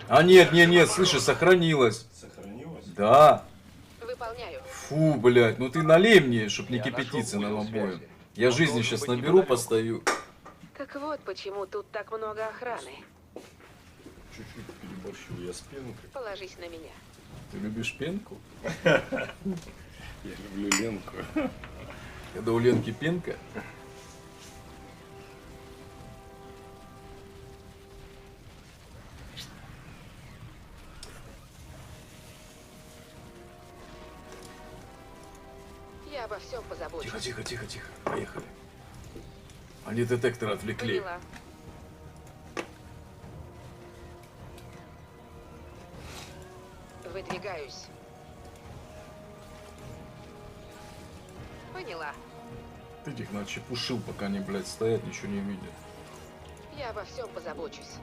А нет, нет, нет, слышишь, сохранилось. Сохранилось? Да. Выполняю. Фу, блядь, ну ты налей мне, чтоб не Я кипятиться нашел нам узел обоим. связи. Я Он жизни должен сейчас быть наберу, неподалеку. постою. Так вот почему тут так много охраны. Чуть-чуть переборщил я с пенкой. Положись на меня. Ты любишь пенку? Я люблю Ленку. Когда у Ленки пенка. Я обо всем позабочусь. Тихо, тихо, тихо, тихо. Поехали. Они детектор отвлекли. Поняла. Выдвигаюсь. Поняла. Ты их начепушил, пока они, блядь, стоят, ничего не видят. Я обо всем позабочусь.